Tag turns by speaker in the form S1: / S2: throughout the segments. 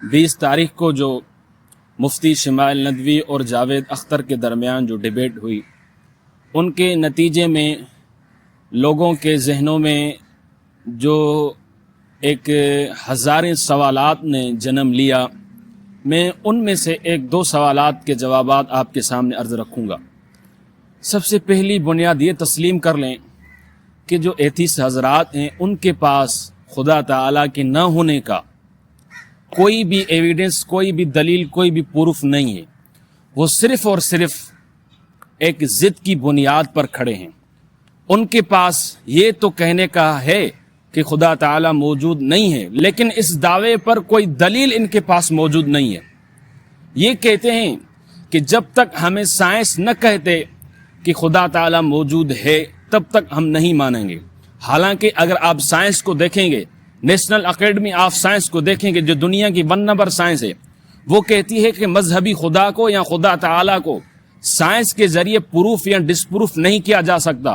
S1: 20 तारीख को जो मुफ्ती शमाइल नदवी और जावेद अख्तर के दरमियान जो डिबेट हुई, उनके नतीजे में लोगों के जहनों में जो एक हज़ारें सवालात ने जन्म लिया, मैं उनमें से एक दो सवालात के जवाबात आपके सामने अर्ज़ रखूँगा। सबसे पहली बुनियाद ये तस्लीम कर लें कि जो एथीस्ट हज़रात हैं उनके पास खुदा ताला के न होने का कोई भी एविडेंस, कोई भी दलील, कोई भी प्रूफ नहीं है। वो सिर्फ़ और सिर्फ एक ज़िद की बुनियाद पर खड़े हैं। उनके पास ये तो कहने का है कि खुदा ताला मौजूद नहीं है, लेकिन इस दावे पर कोई दलील इनके पास मौजूद नहीं है। ये कहते हैं कि जब तक हमें साइंस न कहते कि खुदा ताला मौजूद है तब तक हम नहीं मानेंगे। हालांकि अगर आप साइंस को देखेंगे, नेशनल एकेडमी ऑफ साइंस को देखेंगे, जो दुनिया की 1 नंबर साइंस है, वो कहती है कि मजहबी खुदा को या खुदा ताला को साइंस के जरिए प्रूफ या डिसप्रूफ नहीं किया जा सकता।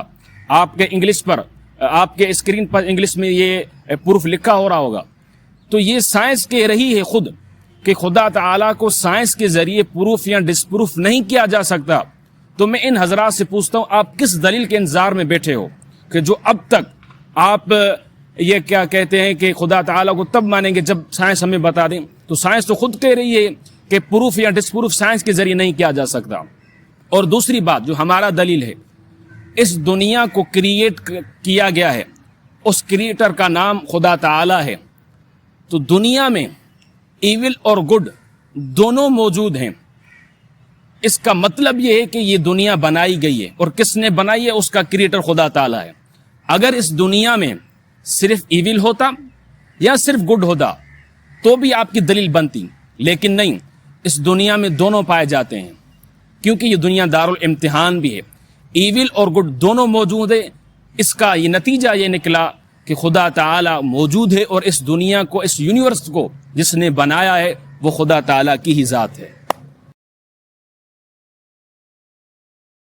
S1: आपके इंग्लिश पर, आपके स्क्रीन पर इंग्लिश में ये प्रूफ लिखा हो रहा होगा। तो ये साइंस कह रही है खुद कि खुदा ताला को साइंस के जरिए प्रूफ या डिसप्रूफ नहीं किया जा सकता। तो मैं इन हजरात से पूछता हूँ, आप किस दलील के इंतजार में बैठे हो कि जो अब तक आप ये क्या कहते हैं कि खुदा ताला को तब मानेंगे जब साइंस हमें बता दें। तो साइंस तो खुद कह रही है कि प्रूफ या डिसप्रूफ साइंस के जरिए नहीं किया जा सकता। और दूसरी बात जो हमारा दलील है, इस दुनिया को क्रिएट किया गया है, उस क्रिएटर का नाम खुदा ताला है। तो दुनिया में इविल और गुड दोनों मौजूद हैं। इसका मतलब ये है कि ये दुनिया बनाई गई है, और किसने बनाई है? उसका क्रिएटर खुदा ताला है। अगर इस दुनिया में सिर्फ इविल होता या सिर्फ गुड होता तो भी आपकी दलील बनती, लेकिन नहीं, इस दुनिया में दोनों पाए जाते हैं, क्योंकि ये दुनिया दारुल इम्तिहान भी है। इविल और गुड दोनों मौजूद है। इसका ये नतीजा ये निकला कि खुदा ताला मौजूद है, और इस दुनिया को, इस यूनिवर्स को जिसने बनाया है वो खुदा ताला की ही ज़ात है।